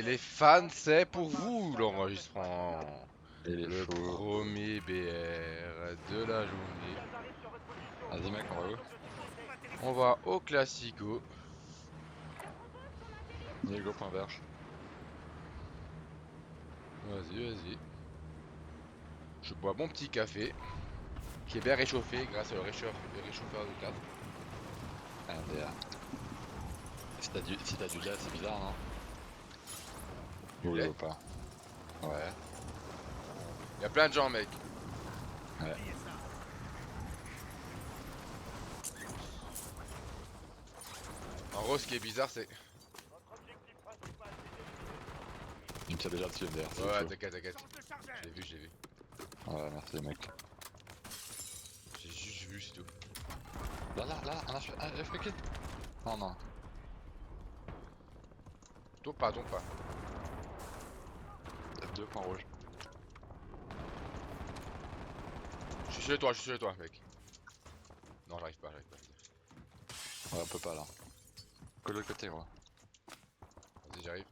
les fans, c'est pour vous l'enregistrement. Et les Le fous. premier BR de la journée. Vas-y mec, on va où? On va au Classico. Diego.vert. Vas-y, vas-y. Je bois mon petit café, qui est bien réchauffé grâce au réchauffeur de cadre. MDR. Si t'as du lait, c'est bizarre, non? Du Ou lait. pas? Ouais. Il y a plein de gens, mec. Ouais. En gros, ce qui est bizarre, c'est. Il me tire déjà dessus MDR, c'est Ouais, chaud. t'inquiète, t'inquiète. J'ai vu. Ouais, merci mec. J'ai juste vu, c'est tout. Là, un FPK. Non, non. Tombe pas. Deux points rouges. Je suis sur le toit, mec. Non, j'arrive pas. Ouais, on peut pas là. Que de l'autre côté, gros. Vas-y, j'arrive.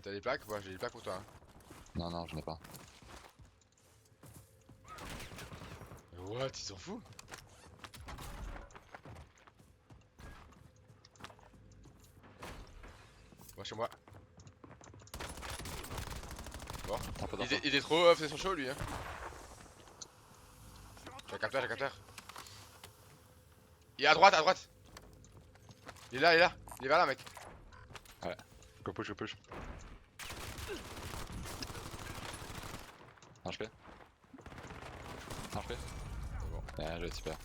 T'as des plaques? Ouais, j'ai des plaques pour toi. Hein. Non, non, je n'ai pas. What? Ils s'en foutent? Moi, chez moi. Bon. Il est trop c'est son show, lui. Hein. J'ai un capteur. Il est à droite. Il est là. Il est vers là, mec. Ouais. Go push. Un HP. C'est bon. Ouais, je super.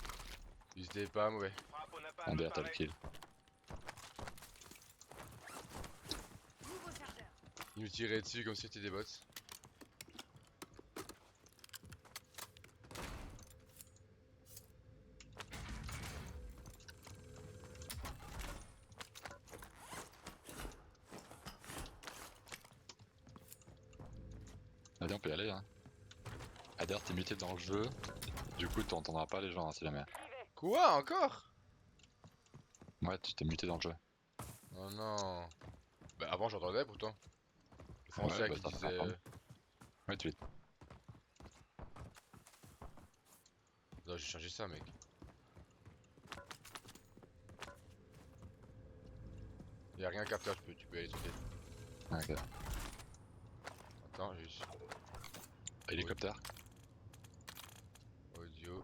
Ils étaient pas mauvais. MDR, t'as le kill. Ils nous tiraient dessus comme si c'était des bots. Allez, on peut y aller, hein. Adder, t'es muté dans le jeu. Du coup, t'entendras pas les gens, hein, si jamais. Quoi? Encore? Ouais, tu t'es muté dans le jeu. Oh non. Bah, avant, j'entendais pourtant. Le français Ouais, bah qui ça disait. Ouais, tu es. Non, j'ai changé ça, mec. Y'a rien capteur, tu peux aller sauter. Ok. Attends, j'ai juste. Hélicoptère. Audio.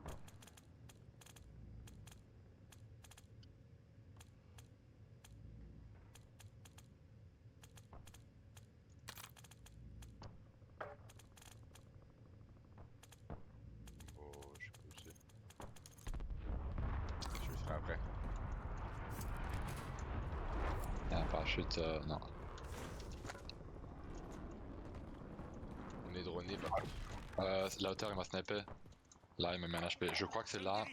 Oh, je sais pas où c'est. Je le ferai après. Y'a un parachute, non. On est droné partout. La hauteur, il m'a snipé. Là, il m'a mis un HP. Je crois que c'est là.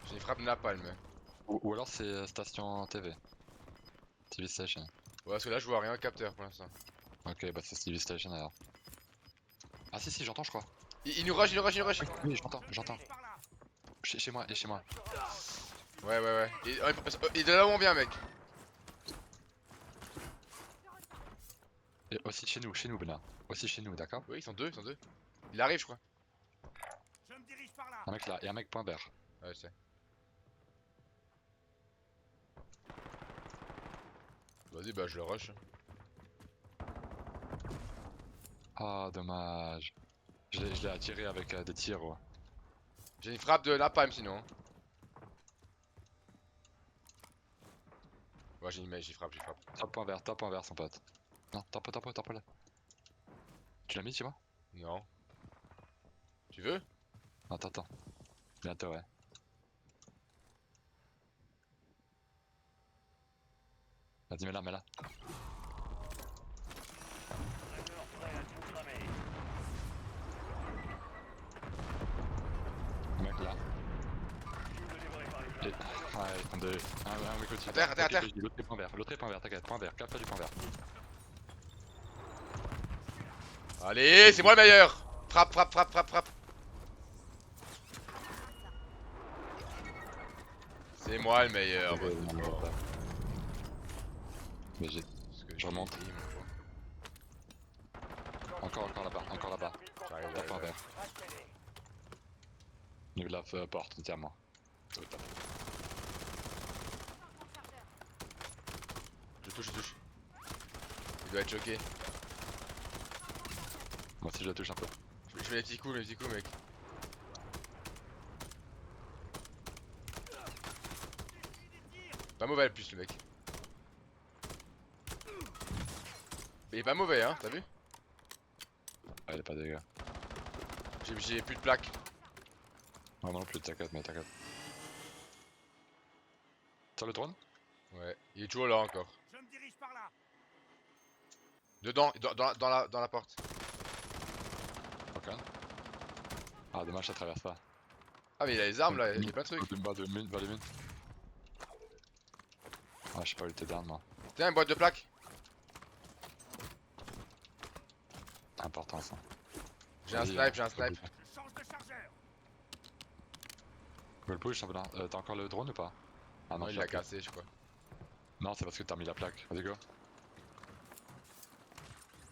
J'ai une frappe napalm. Ou alors c'est station TV. TV Station. Ouais, parce que là, je vois rien capteur pour l'instant. Ok, bah c'est TV Station alors. Ah si, j'entends, je crois. Il nous rush. Oui, j'entends. Chez moi. Ouais. Il est de là où on vient, mec. Et aussi chez nous, Bena. Aussi chez nous, d'accord? Oui, ils sont deux. Il arrive, je crois. Un mec là, et un mec point vert. Ouais, je sais. Vas-y, bah, je le rush. Ah, dommage. Je l'ai attiré avec des tirs, ouais. J'ai une frappe de napalm sinon. Ouais, j'ai frappe. Top point vert, son pote. Non, top là. Tu l'as mis, tu vois? Non. Tu veux? Attends. Bientôt, ouais. Vas-y, mets là. Le mec là. Et... Ouais, ils sont deux. Un mec au-dessus. À terre. L'autre est point vert, t'inquiète, point vert, capte du point vert. Allez, c'est moi le meilleur. Frappe. C'est moi le meilleur. Mais j'ai. Parce que Je remonte. dit, mon gros. Encore là-bas. J'arrive, Top 1 j'arrive. vert. Niveau de la porte, tiens moi. Au top. Je touche. Il doit être choqué. Moi aussi je la touche un peu. Je fais les petits coups, mec. Pas mauvais le plus, le mec. Mais il est pas mauvais, hein, t'as vu? Ah, il est pas dégâts. J'ai plus de plaques. Ouais, moi non plus, t'inquiète, mais t'inquiète. T'as le drone? Ouais, il est toujours là encore. Je me dirige par là. Dedans, dans la porte. Ok. Ah, dommage, ça traverse pas. Ah, mais il a les armes là, il y a plein de trucs. Bas de mine. Ah, je sais pas où il était down, moi. Tiens, une boîte de plaques. Important ça. J'ai un Vas-y, snipe, j'ai un snipe. Je change de chargeur. Go le push, championnat. T'as encore le drone ou pas? Ah Non, tu il l'as l'a plus. cassé, je crois. Non, c'est parce que t'as mis la plaque. Vas-y, go.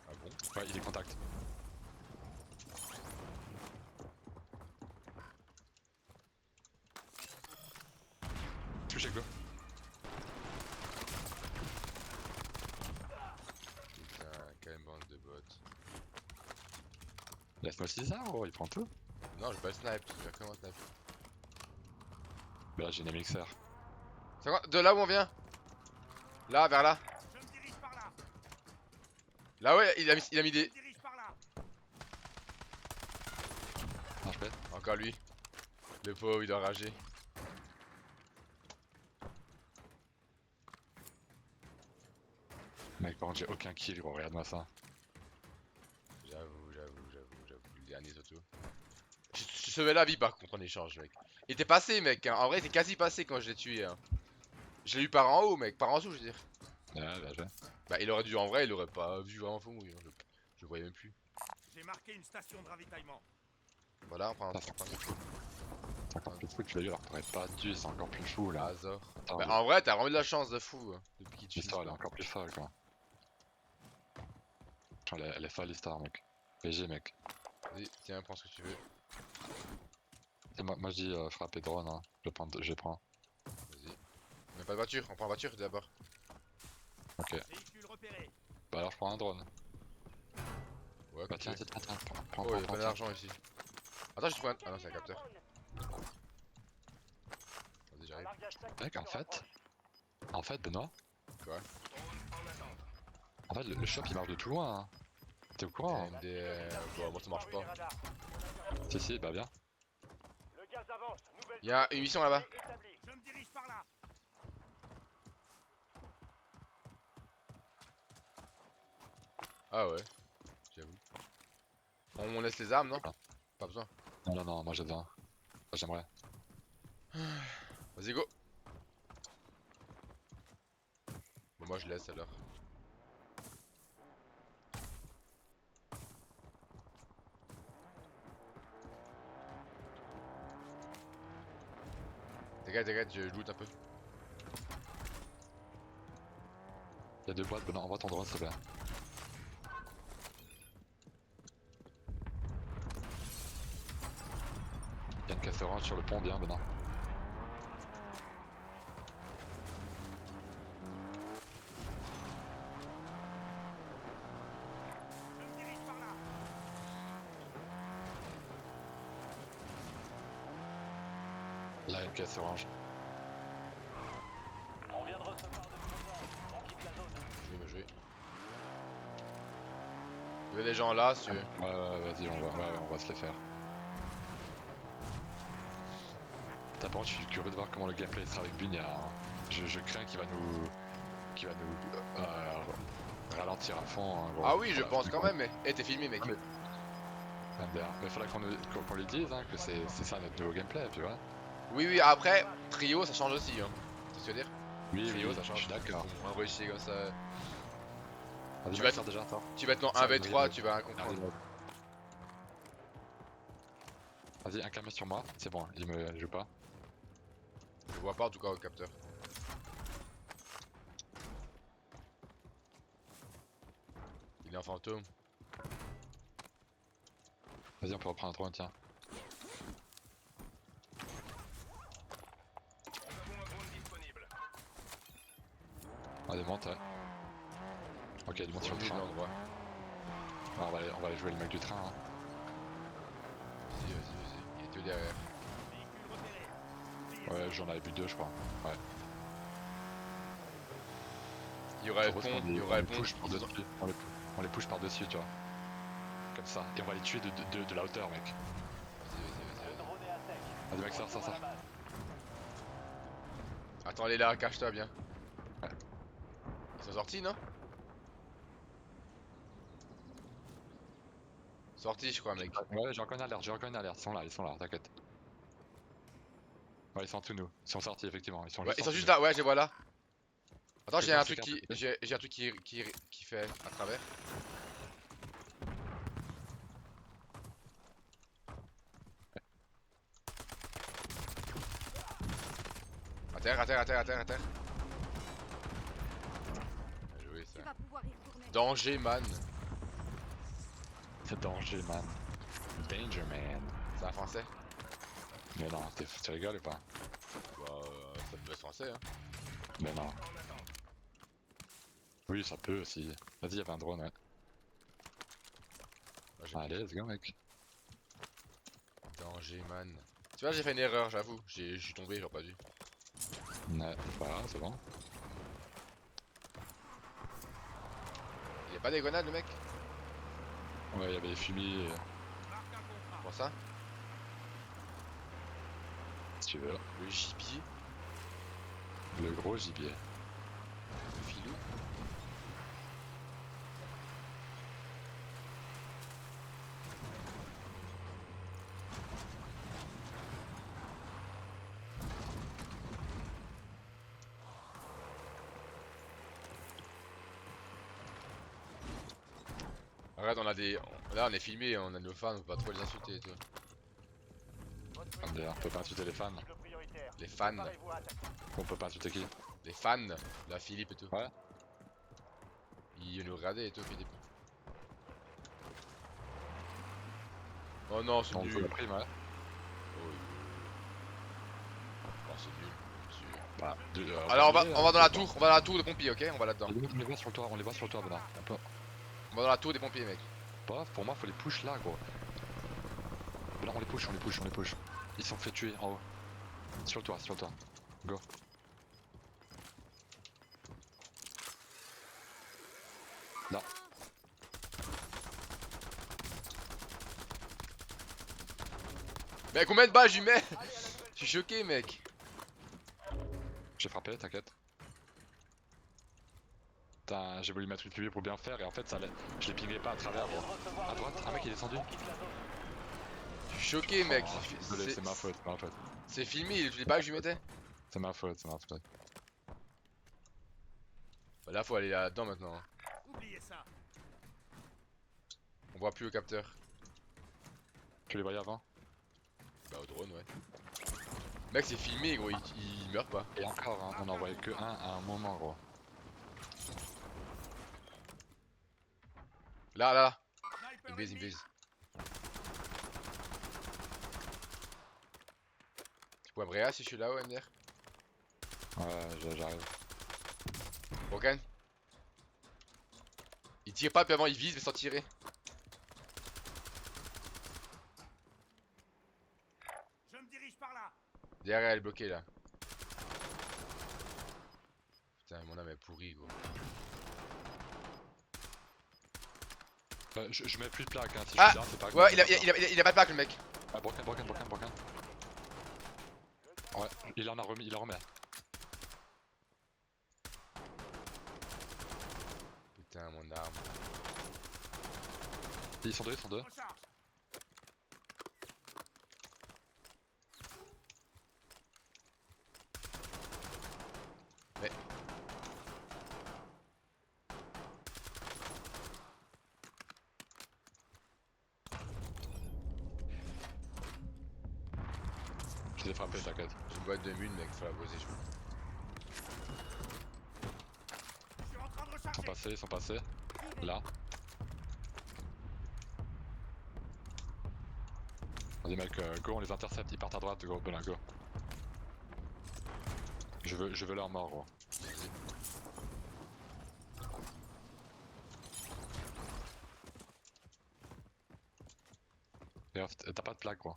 Ah bon? Ouais, il est contact. Touché, go. Putain, quelle bande de bots. Laisse-moi aussi ça, oh, il prend tout. Non, j'ai pas le snipe, j'ai comment snipe. Bah là, j'ai une mixer. C'est quoi? De là où on vient? Là, vers là. Je me dirige par là. Là, ouais, il a mis Je des. me dirige par là. Non, je pète. Encore lui. Le pauvre, il doit rager. Mec, par contre, j'ai aucun kill, gros, regarde-moi ça. J'avoue. Le dernier surtout. Je sauvais la vie par contre en échange, mec. Il était passé, mec. Hein. En vrai, il était quasi passé quand je l'ai tué. Hein. Je l'ai eu par en haut, mec. Par en dessous, je veux dire. Ouais, bah, je vais. Bah, il aurait dû, en vrai, il aurait pas vu vraiment fou mourir. Je voyais même plus. J'ai marqué une station de ravitaillement. Voilà, on prend un Ah, c'est encore plus fou que tu l'as eu alors que t'aurais pas dû, c'est encore plus fou là. hasard. Attends, Bah, en vrai, t'as vraiment eu de la chance de fou. Hein, depuis qu'il te l'histoire elle est finisse encore plus folle quoi. Elle est folle l'histoire, mec. PG, mec. pas. Vas-y, tiens, prends ce que tu veux. Et moi je dis frapper drone, hein. Je prends. Vas-y. On a pas de voiture, on prend la voiture d'abord. Ok. Véhicule repéré. Bah alors je prends un drone. Ouais, Bah ok. tiens, prends. Oh, il y a pas d'argent ici. Attends, je te prends un. Ah non, c'est un capteur. Vas-y, j'arrive. Mec, en fait, Benoît. Quoi? En fait, le shop il marche de tout loin, hein. T'es au courant hein? Bon, moi ça marche pas. Si, bah bien. Le gaz avance. Nouvelle Il y a une mission là-bas. établie. Je me dirige par là. Ah ouais, j'avoue. On laisse les armes, non? Ah. Pas besoin. Non, moi j'ai besoin. J'aimerais. Vas-y, go. Bon, moi je laisse alors. T'inquiète, je loot un peu. Y'a deux boîtes, Benoît, envoie ton drone s'il te plaît. Y'a une caisse orange sur le pont, bien, Benoît. Je me dirige par là. Là, une caisse orange. On vient de recevoir de nouveaux ordres. On quitte la zone. Je vais. Il y a des gens là, si tu veux. Ouais, vas-y, on va se les faire. Par contre, je suis curieux de voir comment le gameplay sera avec Bunya. Hein. Je crains qu'il va nous ralentir à fond. Hein, gros. Ah oui, je Voilà, pense quand même, mais. Eh, t'es filmé, mec. Mais il faudra qu'on lui dise hein, que c'est ça notre nouveau gameplay, tu vois. Oui, après, trio ça change aussi, hein. C'est ce que je veux dire? Oui, Trio ça je change. suis d'accord. On va essayer comme ça. Vas-y, Tu vas vas faire déjà, attends. Tu vas être dans Ça, 1v3, vas-y. tu vas comprendre. Vas-y, un camé sur moi, c'est bon, il me joue pas. Je vois pas en tout cas au capteur. en fantôme. Vas-y, on peut reprendre un drone, tiens. Ah, des montes, ouais. Ok, des montes sur le Au milieu de train. l'endroit. Ah, on va aller jouer le mec du train. Hein. Vas-y, vas-y, vas-y. Il est tout derrière. Véhicule repéré. Oubliez Ouais, j'en avais vu 2, je crois. Ouais. Il y aura le Faut pont, qu'on il y les- aura on le les pont. push par dessus. On les push par dessus, tu vois. Comme ça. Et on va les tuer de la hauteur, mec. Vas-y, vas-y, ça. vas-y, Le vas-y. drone est à sec. Vas-y, mec, sors. Retour à la base. Attends, elle est là, cache-toi bien. Ouais. Ils sont sortis, non? Sortis, je crois, mec. Ouais, j'ai encore une alerte, ils sont là, t'inquiète. Ouais, ils sont en dessous de nous. Ils sont sortis, effectivement. Ils sont Ouais, juste ils en sont dessous juste de nous. là, ouais, je les vois là. Attends, j'ai Quelqu'un un truc s'écarte, qui. J'ai un truc qui fait à travers. À terre, à terre, à terre, à terre, à terre. Bien joué, Tu ça. vas pouvoir y retourner. Danger, man. C'est danger, man. Danger, man. C'est un français? Mais non, tu rigoles ou pas? Bah, ça peut être français, hein. Mais non. Oui, ça peut aussi. Vas-y, y'avait un drone, ouais. Moi, j'ai Allez, let's go, mec. danger, man. Tu vois, j'ai fait une erreur, j'avoue. Je suis tombé, j'aurais pas dû. Ouais, c'est pas grave, c'est bon. Il y a pas des grenades, le mec? Ouais, y'avait des fumiers, Marque un contrat. Pour ça? si tu veux. Le gibier? Le gros gibier. Le filou? Regarde, on a des. Là, on est filmé, on a nos fans, on peut pas trop les insulter et tout. On peut pas insulter les fans. Cible prioritaire. Les fans, Préparez-vous à attaquer. On peut pas insulter qui? les fans, la Philippe et tout. Ouais. Il nous regardait et tout, Philippe. Oh non, c'est On peut la nul. prime, ouais. Oh, oh, c'est nul. C'est- Bah, Alors, on va dans la tour, on va dans la tour des pompiers, ok? On va là-dedans. On les voit sur le toit, Bernard. On va dans la tour des pompiers, mec. Bref, pour moi, faut les push là, gros. Mais là, on les push. Ils sont fait tuer en haut. Sur le toit. Go. Là. Mais combien de balles je lui mets? Je suis choqué, mec. J'ai frappé, t'inquiète. Putain, j'ai voulu mettre une QV pour bien faire et en fait, je les pingais pas à travers, On vient gros. de recevoir À le droite, contrat. un mec il est descendu. On quitte la zone. Je suis choqué, mec. Oh, désolé, c'est ma faute. C'est filmé, les balles que je lui mettais. C'est ma faute. Bah là, faut aller là-dedans maintenant. Hein. Oubliez ça. On voit plus le capteur. Tu les voyais avant? Bah, au drone, ouais. Mec, c'est filmé, gros, il meurt pas. Et encore, hein, on en voyait que un à un moment, gros. Là, là, là. Sniper Il base, ennemi. il base. Tu pourrais me réa si je suis là-haut, MDR? Ouais, j'arrive. Broken? Il tire pas, puis avant il vise, mais sans tirer. Je me dirige par là. Derrière, elle est bloquée là. Putain, mon âme est pourrie, gros. Je mets plus de plaques, hein, si Ah, je suis là, c'est pas Ouais, grave. il a pas de plaque, le mec. Ah, broken. Ouais, il en remet. Putain, mon arme. Ils sont deux. Recharge. Mais. Je les ai frappés, t'inquiète. J'ai une boîte de mine, mec, faut la poser, je crois. Je suis en train de recharger. Ils sont passés. Là. Vas-y mec, go, on les intercepte, ils partent à droite, go, Benoît, go. Je veux leur mort, gros. Vas-y. Regarde, t'as pas de plaque, gros.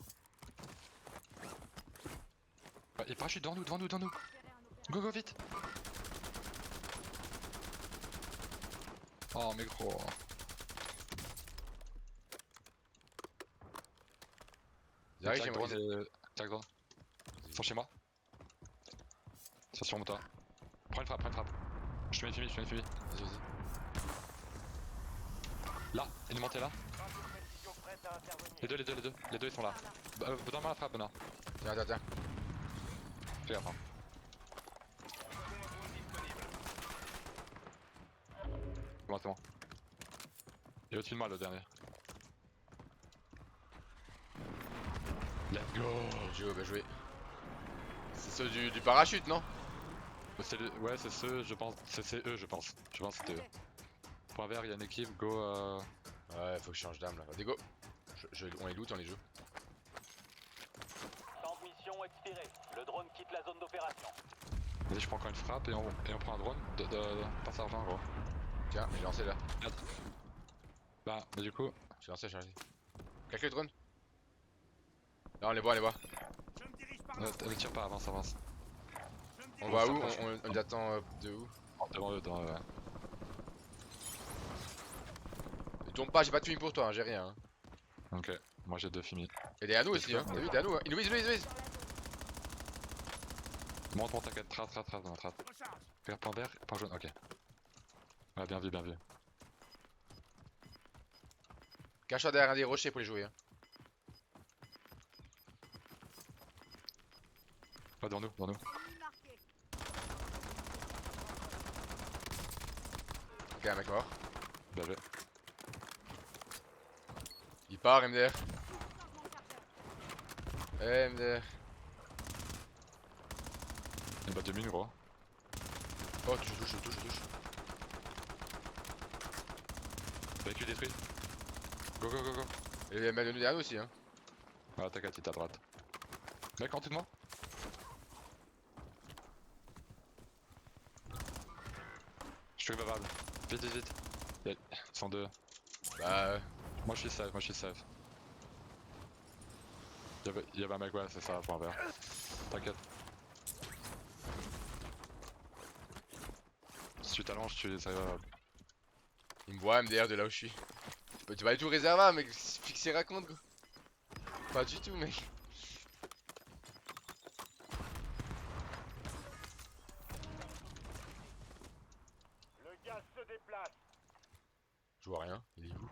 Ouais, il parachute devant nous, devant nous, devant nous. Go, go, vite. Oh, mais gros. J'arrive chez Jack moi. drone et... Jack drone. Ils sont chez moi. Ils sont sur mon toit. Prends une frappe, prends une frappe. Je te mets une fumée, je te mets une fumée. Vas-y, vas-y. Là, il est monté là. Base de précision prête à intervenir. Les deux ils sont là. Donne-moi la frappe, Benoît. Tiens, tiens, tiens. Fais gaffe, hein. C'est bon. Il est au-dessus de moi le dernier. Let's go. Joe, bien joué. C'est ceux du parachute, non? Ouais, c'est ceux, je pense. C'est eux, je pense. Je pense que c'était eux. Point vert, il y a une équipe, go. Ouais, faut que je change d'âme là. Vas-y, go. On les loot, on les joue. Temps de mission expiré. Le drone quitte la zone d'opération. Vas-y, je prends encore une frappe et on prend un drone de passe argent, gros. Tiens, j'ai lancé là. Bah, du coup, J'ai lancé, chargé. Claque le drone. Là, on les voit, on les voit. Je me dirige par là. ne tire pas, avance, avance. Je me On dirige va ça où? approche. On les attend de où? Devant eux, devant eux, ouais. Ne tourne pas, j'ai pas de film pour toi, hein, j'ai rien. Hein. Ok, moi j'ai 2 finis. Et derrière nous aussi, hein. T'as vu, derrière nous, hein. Il nous vise. Monte, t'inquiète, trace, dans la trace. recharge. Regarde, point vert, point jaune, ok. Ouais, bien vu, bien vu. Cache-toi derrière des rochers pour les jouer. Hein. Ouais, devant nous. Ok, un mec mort. Bien vu. Il part, MDR. MDR. Il bat 2 minutes, gros. Oh, je touche. Véhicule détruit. Go. Et il y a de nous derrière nous aussi, hein. Ouais, t'inquiète, il est à droite. Mec, en dessous de moi. Je suis capable. Vite. Ils sont deux. Bah, Moi je suis safe. Il y avait un mec, ouais, c'est ça, point vert. T'inquiète. Si tu t'allonges, ça va. il me voit MDR de là où je suis. Tu vas aller tout réservoir, mec. Fixer raconte, quoi. Pas du tout, mec. Le gaz se déplace. Je vois rien. Il est où?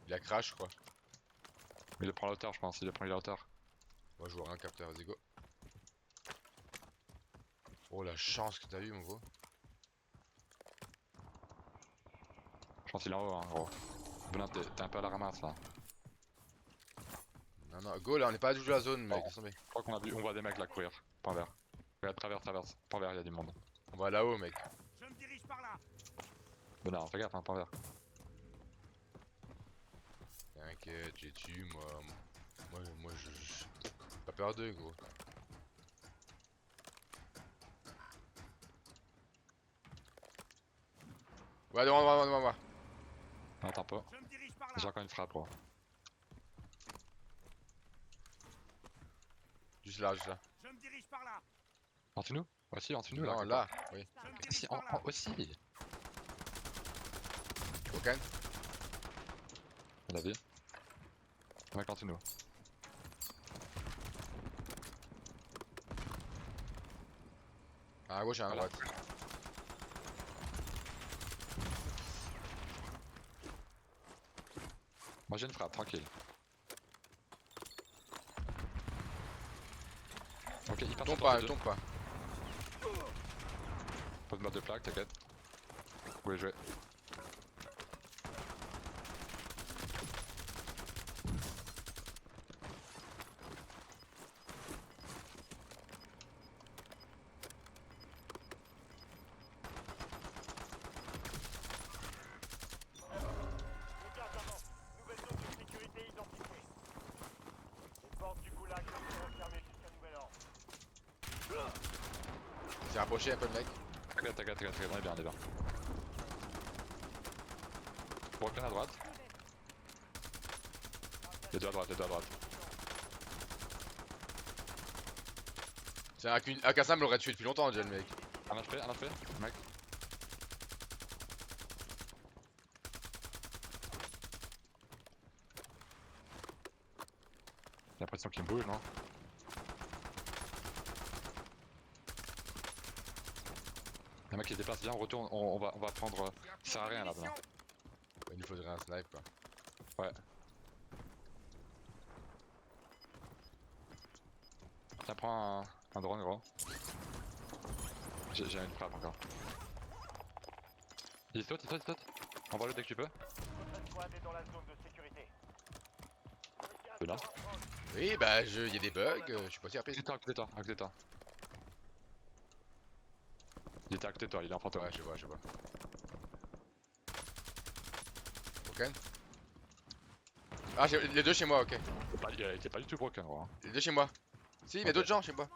Il a crash, je crois. Il le prend à la hauteur, je pense, il a pris la hauteur. Moi, je vois rien, capteur. Vas-y, go. Oh, la chance que t'as eu, mon gros. Je pense qu'il est en haut, hein, gros. Benoît, t'es un peu à la ramasse là. Non, go là, on est pas à jouer la zone, mec. Laisse tomber. Je crois on voit des mecs là courir. Point vert. Regarde, traverse. Point vert, il y a du monde. On va là-haut, mec. Je me dirige par là. Benoît, regarde, hein, point vert. T'inquiète, j'ai tué, moi. Moi, je. Pas peur d'eux, gros. Ouais, devant moi. Attends pas. Je me dirige par J'ai là. encore une frappe, gros. Juste là. Je me dirige par là. En dessous de nous? Aussi, en dessous de nous Non, quelque là, part. oui. Je me Si, dirige par là. aussi. Aucun. On l'a vu. Un mec en dessous de nous. À gauche et à Voilà. droite. Moi j'ai une frappe, tranquille. Ok, il passe Tombe sur pas, les deux. tombe pas. Pas de mode de plaque, t'inquiète. Vous pouvez jouer. Le gaz avance. Nouvelle zone de sécurité identifiée. rapprocher un peu le mec. T'inquiète, on est bien, on est bien. Brooklyn à droite. Les deux à droite. C'est un K5 me l'aurait tué depuis longtemps déjà le mec. Un HP, mec. J'ai l'impression qu'il me bouge, non? Le mec il se déplace, viens on retourne, on va prendre... Ça sert à rien là maintenant. Il nous faudrait un snipe quoi. Ouais. Tiens, prends un drone gros. J'ai une frappe encore. Il saute. Envoie-le dès que tu peux. Votre squad est dans la zone de sécurité. De là. Oui bah il y a des bugs, je suis pas si rapide. À côté de toi. Il était à côté de toi, il est en fantôme. Ouais je vois. Ok. Ah les deux chez moi, ok. Il était pas du tout broken gros. Hein. Les deux chez moi. Si, il y a Ok. d'autres gens chez moi.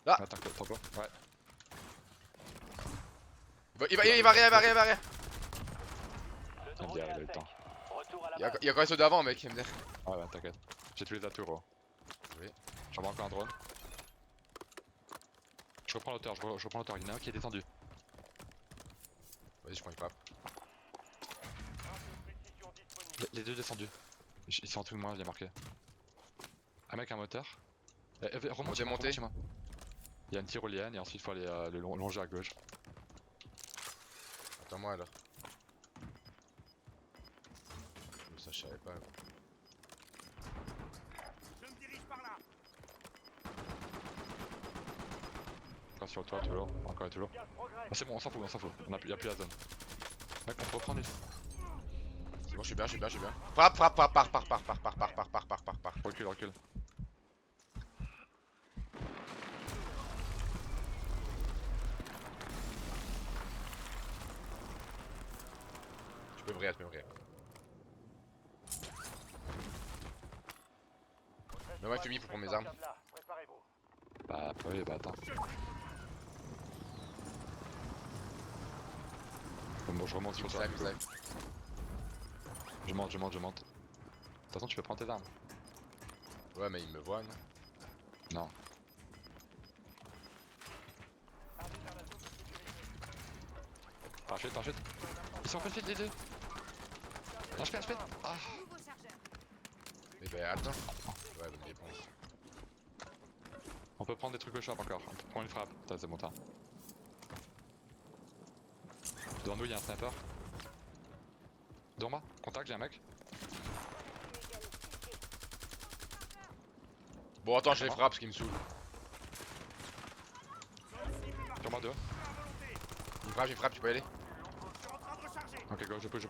Attends, quoi? Ouais. Il va rien. Le drone bien, est il a à eu le sec. temps. Retour à la Il y a base. quand même ceux d'avant mec. Ouais, t'inquiète. J'ai tué les atouts gros. Oui. J'envoie encore un drone. Je reprends l'auteur, il y en a un qui est descendu. Vas-y je prends une frappe. Précision disponible. Les deux descendus. Ils sont en dessous de moi, il y a marqué. Un mec, un moteur. Remonte chez moi, Montez. remonte chez moi. Il y a une tyrolienne et ensuite il faut aller le longer à gauche. Attends-moi alors. Ça je savais pas. Je me dirige par là. Encore sur toi, toujours. Encore et toujours. Gaz progresse. Ah, c'est bon, on s'en fout. Y'a plus la zone. Mec, on peut reprendre les. C'est bon, je suis bien. Frappe. Recule. Tu peux me briller. Mets-moi une fumée pour prendre mes armes. Préparez-vous. Bah, oui, bah attends. Bon, je remonte sur toi. Snipe. Je monte. De toute façon, tu peux prendre tes armes. Ouais, mais il me voit, non? Non. Parachute. Ils sont en fait les deux. HP. Ah. Mais bah attends. Ouais, bonne réponse. On peut prendre des trucs au shop encore. On peut prendre une frappe. Putain, c'est bon temps. Devant nous, il y a un sniper. Devant moi, contact, j'ai un mec. Bon, attends, je les frappe parce qu'ils me saoulent. Sur moi, deux. Une frappe, tu peux y aller? Je suis en train de recharger. Ok, go, je push.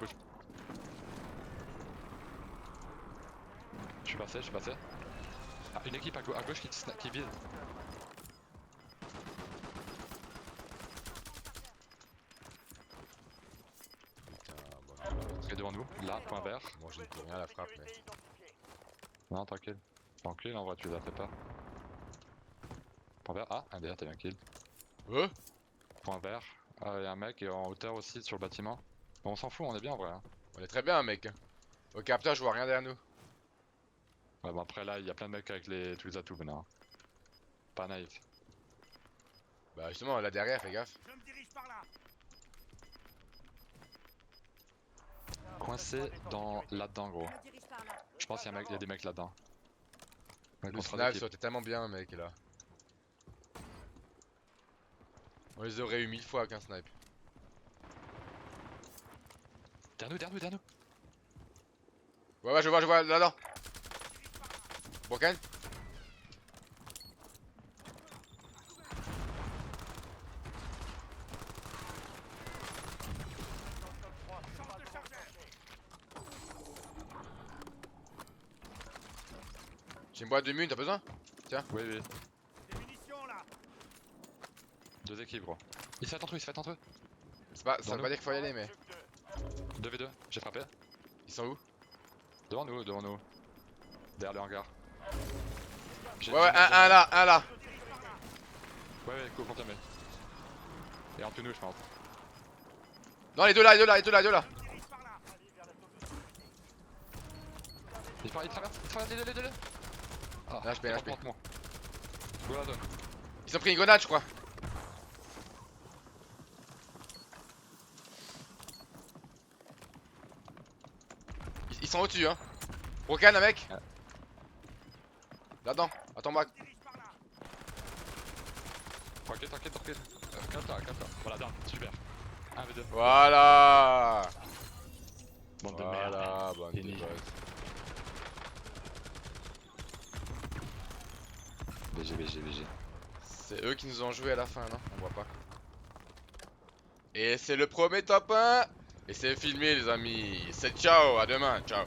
Je suis passé. Ah, une équipe à gauche qui vise. Putain, bon. Et devant nous, là, point vert. Bon, je ne peux rien à la frappe, mais. Sécurité identifiée. Non, tranquille. Tranquille, en vrai, tu les as fait pas. Point vert. Ah, un derrière, t'as bien kill. Point vert. Ah, y a un mec et en hauteur aussi sur le bâtiment. Bon, on s'en fout, on est bien en vrai. Hein. On est très bien, mec. Au capteur, je vois rien derrière nous. Ouais, bon, après là, il y a plein de mecs avec tous les atouts maintenant. Pas naïf. Bah, justement, là derrière, fais gaffe. Je me dirige par là. Coincé là-dedans, gros. Je pense qu'il y a des mecs là-dedans. Ouais, Le contre snipe, l'équipe. ça aurait été tellement bien, mec, là. On les aurait eu 1000 fois avec un snipe. Derrière nous. Ouais, je vois, là. Broken? Champ de chargeur. J'ai une boîte de mine, t'as besoin? Oui. Des munitions là. Deux équipes, gros. Il se fait entre eux. C'est pas, ça Dans veut nous. pas dire qu'il faut y aller, mais. 2v2, j'ai frappé. Ils sont où? Devant nous. Derrière le hangar. Ouais, un là. Ouais, go, confirmé. Et en tout nous, je pense. Non, les deux là, les deux là, les deux là, les deux là. Je me dirige par là. Il traverse les deux. Ah, Lâche bien, lâche bien. moi. Go la zone. Ils ont pris une grenade, je crois. Ils sont au-dessus, hein. Rocan, un mec. Ouais. Là-dedans, attends-moi. Je me dirige par là. Tranquille. Calme-toi. Voilà, down, super. 1v2. Voilà. Bande de merde. Voilà, bonne Fini. débosse. BG. C'est eux qui nous ont joué à la fin, non? On voit pas. Et c'est le premier top 1. Et c'est filmé, les amis. C'est ciao, à demain, ciao.